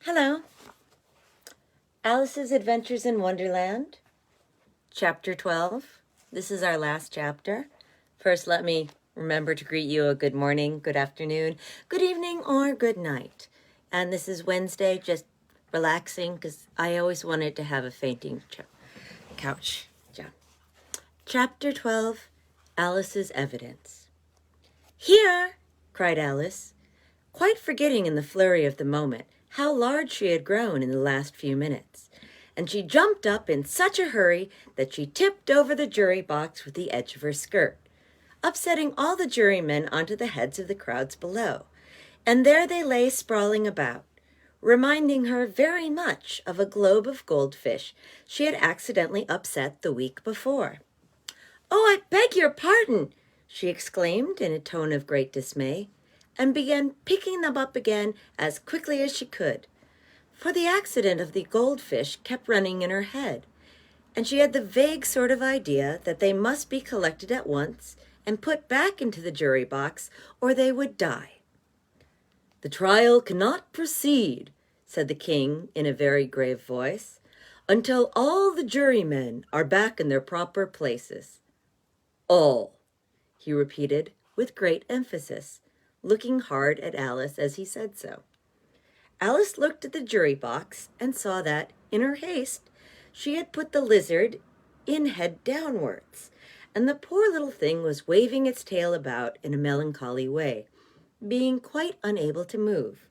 Hello. Alice's Adventures in Wonderland, Chapter 12. This is our last chapter. First, let me remember to greet you a good morning, good afternoon, good evening, or good night. And this is Wednesday, just relaxing, because I always wanted to have a fainting couch. Yeah. Chapter 12, Alice's Evidence. "Here!" cried Alice, quite forgetting in the flurry of the moment how large she had grown in the last few minutes, and she jumped up in such a hurry that she tipped over the jury box with the edge of her skirt, upsetting all the jurymen onto the heads of the crowds below, and there they lay sprawling about, reminding her very much of a globe of goldfish she had accidentally upset the week before. "Oh, I beg your pardon!" she exclaimed in a tone of great dismay, and began picking them up again as quickly as she could, for the accident of the goldfish kept running in her head, and she had the vague sort of idea that they must be collected at once and put back into the jury box, or they would die. "The trial cannot proceed," said the king in a very grave voice, "until all the jurymen are back in their proper places." "All," he repeated with great emphasis, looking hard at Alice as he said so. Alice looked at the jury box and saw that, in her haste, she had put the lizard in head downwards, and the poor little thing was waving its tail about in a melancholy way, being quite unable to move.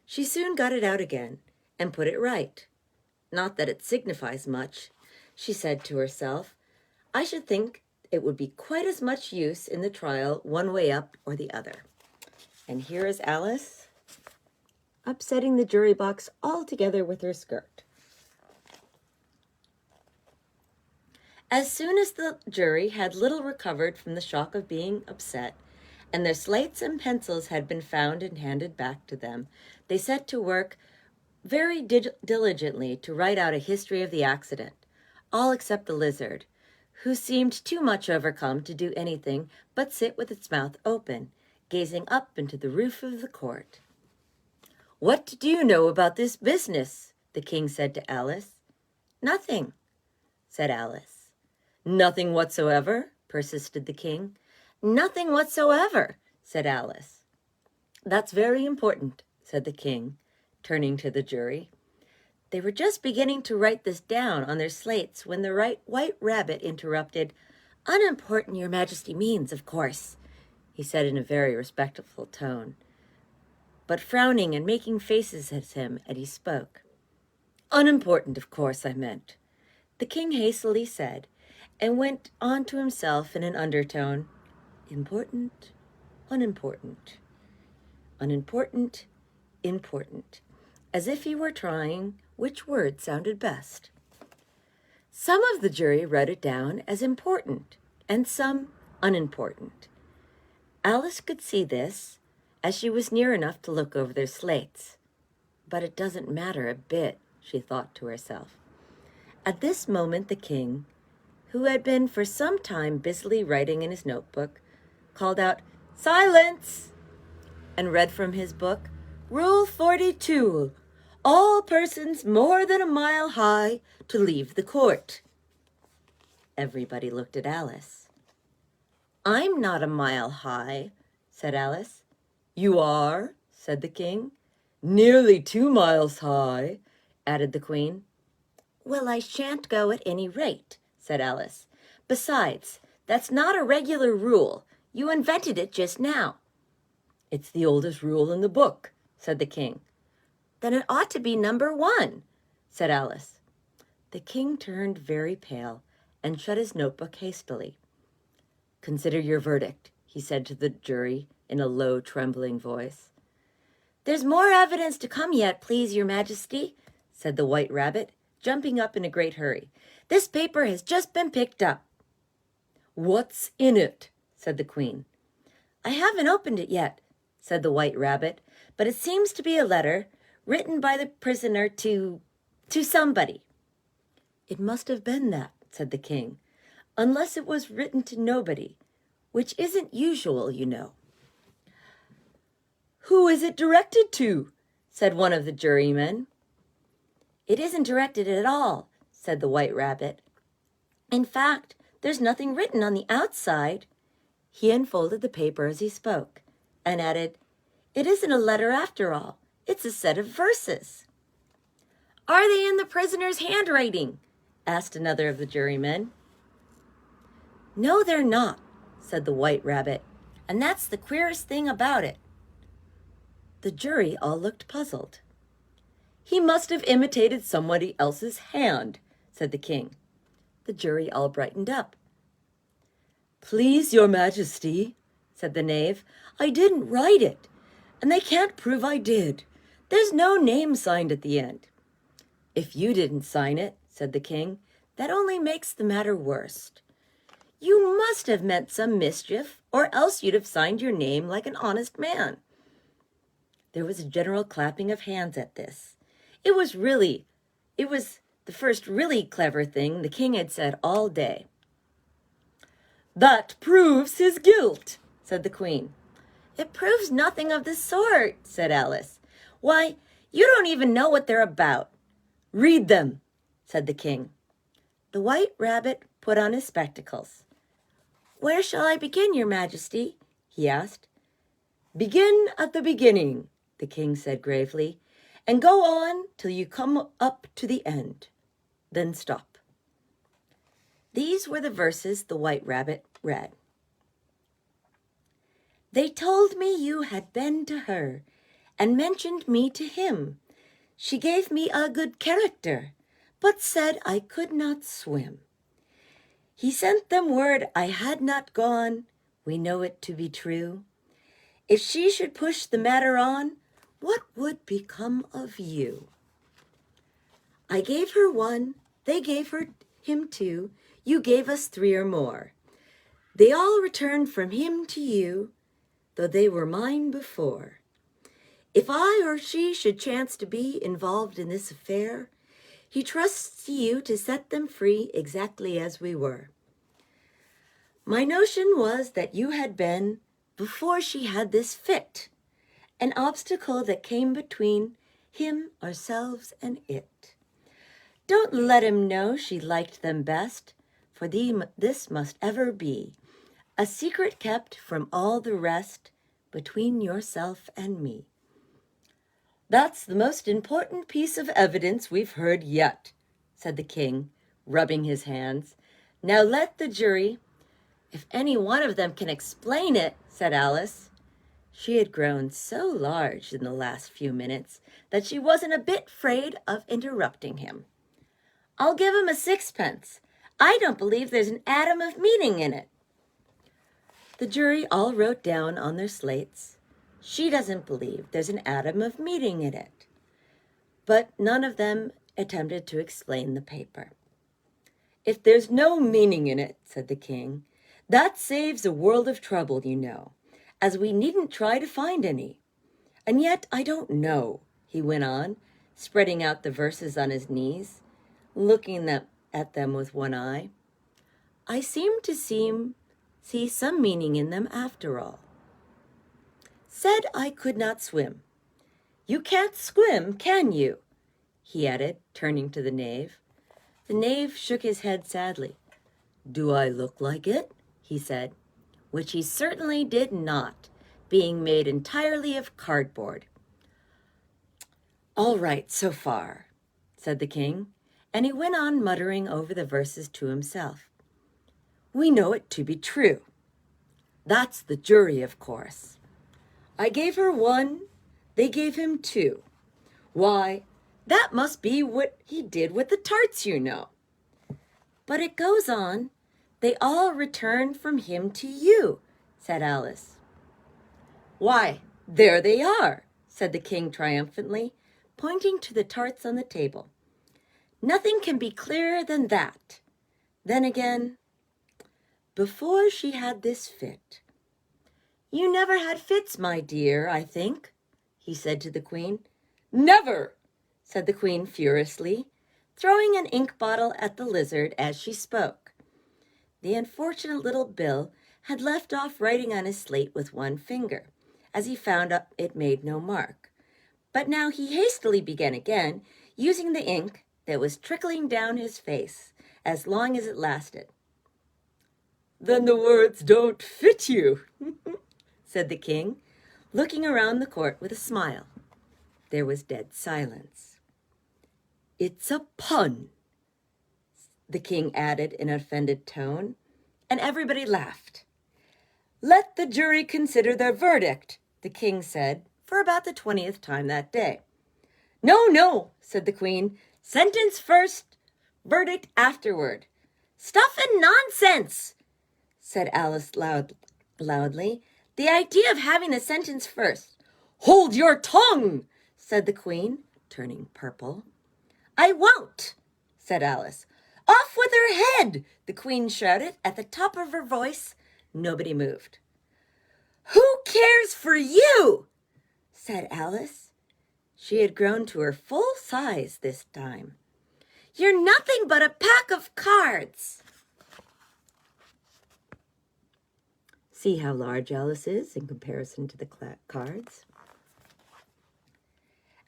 She soon got it out again and put it right. "Not that it signifies much," she said to herself. "I should think it would be quite as much use in the trial one way up or the other." And here is Alice upsetting the jury box altogether with her skirt. As soon as the jury had little recovered from the shock of being upset, and their slates and pencils had been found and handed back to them, they set to work very diligently to write out a history of the accident, all except the lizard, who seemed too much overcome to do anything but sit with its mouth open, gazing up into the roof of the court. "What do you know about this business?" the king said to Alice. "Nothing," said Alice. "Nothing whatsoever?" persisted the king. "Nothing whatsoever," said Alice. "That's very important," said the king, turning to the jury. They were just beginning to write this down on their slates when the white rabbit interrupted. "Unimportant, your majesty means, of course," he said in a very respectful tone, but frowning and making faces at him as he spoke. "Unimportant, of course, I meant," the king hastily said, and went on to himself in an undertone. "Important, unimportant, unimportant, important," as if he were trying which word sounded best. Some of the jury wrote it down as important, and some unimportant. Alice could see this, as she was near enough to look over their slates. "But it doesn't matter a bit," she thought to herself. At this moment the king, who had been for some time busily writing in his notebook, called out, "Silence!" and read from his book, "Rule 42, all persons more than a mile high to leave the court." Everybody looked at Alice. "I'm not a mile high," said Alice. "You are," said the king. "Nearly 2 miles high," added the queen. "Well, I shan't go at any rate," said Alice. "Besides, that's not a regular rule. You invented it just now." "It's the oldest rule in the book," said the king. "Then it ought to be number 1, said Alice. The king turned very pale and shut his notebook hastily. "Consider your verdict," he said to the jury in a low, trembling voice. "There's more evidence to come yet, please, your majesty," said the white rabbit, jumping up in a great hurry. "This paper has just been picked up." "What's in it?" said the queen. "I haven't opened it yet," said the white rabbit, "but it seems to be a letter written by the prisoner to somebody." "It must have been that," said the king, "unless it was written to nobody, which isn't usual, you know." "Who is it directed to?" said one of the jurymen, "It isn't directed at all," said the White Rabbit. "In fact, there's nothing written on the outside." He unfolded the paper as he spoke and added, "It isn't a letter after all. It's a set of verses." "Are they in the prisoner's handwriting?" asked another of the jurymen. "No, they're not," said the White Rabbit, "and that's the queerest thing about it." The jury all looked puzzled. "He must have imitated somebody else's hand," said the king. The jury all brightened up. "Please, your majesty," said the knave, "I didn't write it, and they can't prove I did. There's no name signed at the end." "If you didn't sign it," said the king, "that only makes the matter worse. You must have meant some mischief, or else you'd have signed your name like an honest man." There was a general clapping of hands at this. It was the first really clever thing the king had said all day. "That proves his guilt," said the queen. "It proves nothing of the sort," said Alice. "Why, you don't even know what they're about." "Read them," said the king. The White Rabbit put on his spectacles. "Where shall I begin, your majesty?" he asked. "Begin at the beginning," the king said gravely, "and go on till you come up to the end. Then stop." These were the verses the White Rabbit read. "They told me you had been to her, and mentioned me to him. She gave me a good character, but said I could not swim. He sent them word I had not gone, we know it to be true. If she should push the matter on, what would become of you? I gave her one, they gave him two, you gave us three or more. They all returned from him to you, though they were mine before. If I or she should chance to be involved in this affair, he trusts to you to set them free exactly as we were. My notion was that you had been, before she had this fit, an obstacle that came between him, ourselves, and it. Don't let him know she liked them best, for this must ever be a secret kept from all the rest between yourself and me. That's the most important piece of evidence we've heard yet," said the king, rubbing his hands. "Now let the jury—" "If any one of them can explain it," said Alice. She had grown so large in the last few minutes that she wasn't a bit afraid of interrupting him. "I'll give him a sixpence. I don't believe there's an atom of meaning in it." The jury all wrote down on their slates, "She doesn't believe there's an atom of meaning in it." But none of them attempted to explain the paper. "If there's no meaning in it," said the king, "that saves a world of trouble, you know, as we needn't try to find any. And yet I don't know," he went on, spreading out the verses on his knees, looking at them with one eye. "I seem to see some meaning in them after all. Said I could not swim. You can't swim, can you?" he added, turning to the knave. The knave shook his head sadly. "Do I look like it?" he said, which he certainly did not, being made entirely of cardboard. "All right, so far," said the king, and he went on muttering over the verses to himself. "We know it to be true. That's the jury, of course. I gave her one, they gave him two. Why, that must be what he did with the tarts, you know. But it goes on, they all returned from him to you," said Alice. "Why, there they are," said the king triumphantly, pointing to the tarts on the table. "Nothing can be clearer than that. Then again, before she had this fit—" "You never had fits, my dear, I think," he said to the queen. "Never," said the queen furiously, throwing an ink bottle at the lizard as she spoke. The unfortunate little Bill had left off writing on his slate with one finger, as he found it made no mark. But now he hastily began again, using the ink that was trickling down his face as long as it lasted. "Then the words don't fit you," said the king, looking around the court with a smile. There was dead silence. "It's a pun," the king added in an offended tone, and everybody laughed. "Let the jury consider their verdict," the king said for about the 20th time that day. "No, no," said the queen. "Sentence first, verdict afterward." "Stuff and nonsense," said Alice loudly. "The idea of having the sentence first." "Hold your tongue," said the queen, turning purple. "I won't," said Alice. "Off with her head," the queen shouted at the top of her voice. Nobody moved. "Who cares for you?" said Alice. She had grown to her full size this time. "You're nothing but a pack of cards." See how large Alice is in comparison to the cards.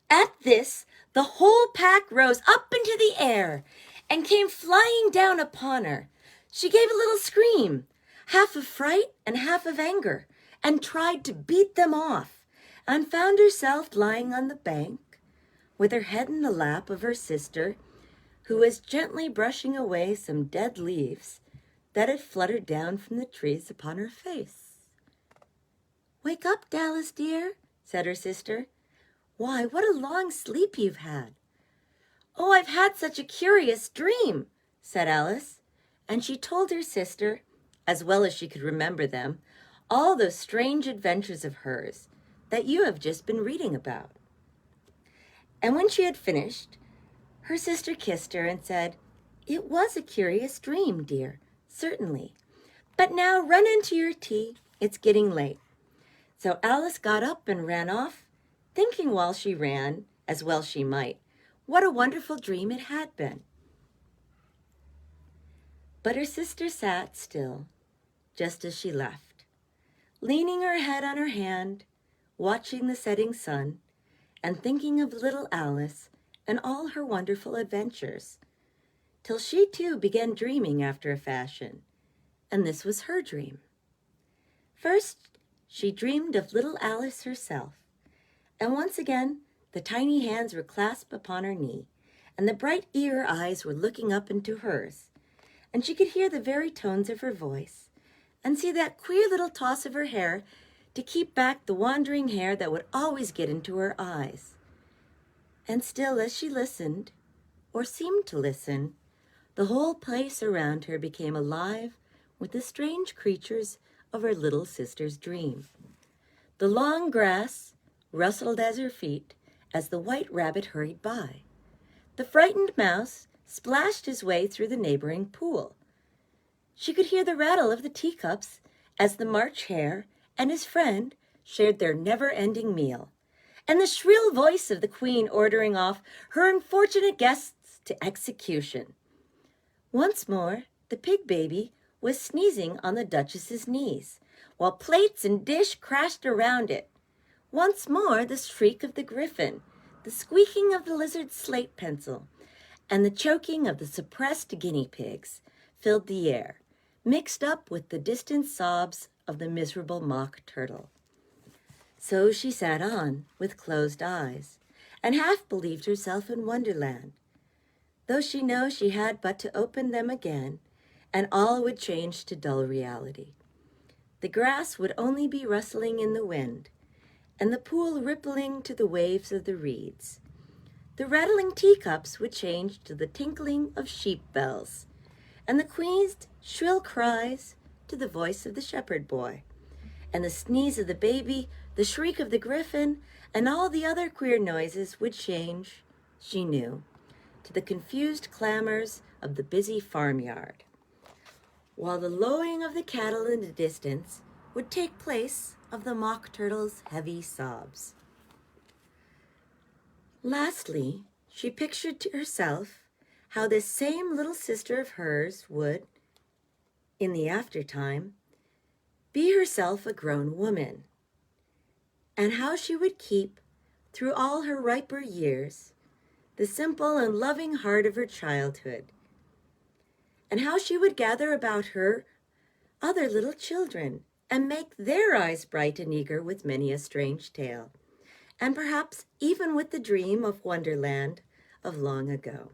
At this, the whole pack rose up into the air and came flying down upon her. She gave a little scream, half of fright and half of anger, and tried to beat them off, and found herself lying on the bank with her head in the lap of her sister, who was gently brushing away some dead leaves that had fluttered down from the trees upon her face. "Wake up, Dallas, dear," said her sister. "Why, what a long sleep you've had." "Oh, I've had such a curious dream," said Alice, and she told her sister, as well as she could remember them, all those strange adventures of hers that you have just been reading about. And when she had finished, her sister kissed her and said, "It was a curious dream, dear, certainly. But now run into your tea. It's getting late." So Alice got up and ran off, thinking while she ran, as well she might, what a wonderful dream it had been. But her sister sat still, just as she left, leaning her head on her hand, watching the setting sun, and thinking of little Alice and all her wonderful adventures, till she too began dreaming after a fashion, and this was her dream. First, she dreamed of little Alice herself, and once again the tiny hands were clasped upon her knee, and the bright eager eyes were looking up into hers, and she could hear the very tones of her voice, and see that queer little toss of her hair to keep back the wandering hair that would always get into her eyes. And still as she listened, or seemed to listen, the whole place around her became alive with the strange creatures of her little sister's dream. The long grass rustled at her feet as the white rabbit hurried by. The frightened mouse splashed his way through the neighboring pool. She could hear the rattle of the teacups as the March Hare and his friend shared their never-ending meal, and the shrill voice of the queen ordering off her unfortunate guests to execution. Once more, the pig baby was sneezing on the Duchess's knees, while plates and dish crashed around it. Once more, the shriek of the griffin, the squeaking of the lizard's slate pencil, and the choking of the suppressed guinea pigs filled the air, mixed up with the distant sobs of the miserable mock turtle. So she sat on, with closed eyes, and half believed herself in Wonderland, though she knew she had but to open them again, and all would change to dull reality. The grass would only be rustling in the wind, and the pool rippling to the waves of the reeds. The rattling teacups would change to the tinkling of sheep bells, and the queen's shrill cries to the voice of the shepherd boy, and the sneeze of the baby, the shriek of the griffin, and all the other queer noises would change, she knew, to the confused clamors of the busy farmyard, while the lowing of the cattle in the distance would take place of the mock turtle's heavy sobs. Lastly, she pictured to herself how this same little sister of hers would, in the aftertime, be herself a grown woman, and how she would keep, through all her riper years, the simple and loving heart of her childhood, and how she would gather about her other little children and make their eyes bright and eager with many a strange tale, and perhaps even with the dream of Wonderland of long ago,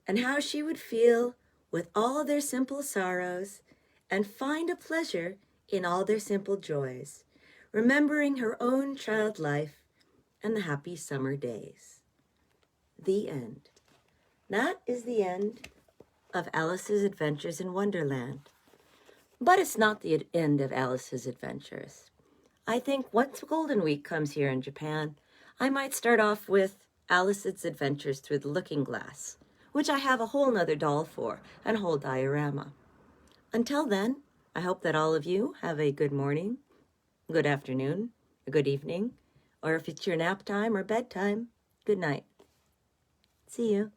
and how she would feel with all their simple sorrows and find a pleasure in all their simple joys, remembering her own child life and the happy summer days. The end. That is the end of Alice's Adventures in Wonderland. But it's not the end of Alice's adventures. I think once Golden Week comes here in Japan, I might start off with Alice's Adventures Through the Looking Glass, which I have a whole nother doll for and a whole diorama. Until then, I hope that all of you have a good morning, good afternoon, a good evening, or if it's your nap time or bedtime, good night. See you.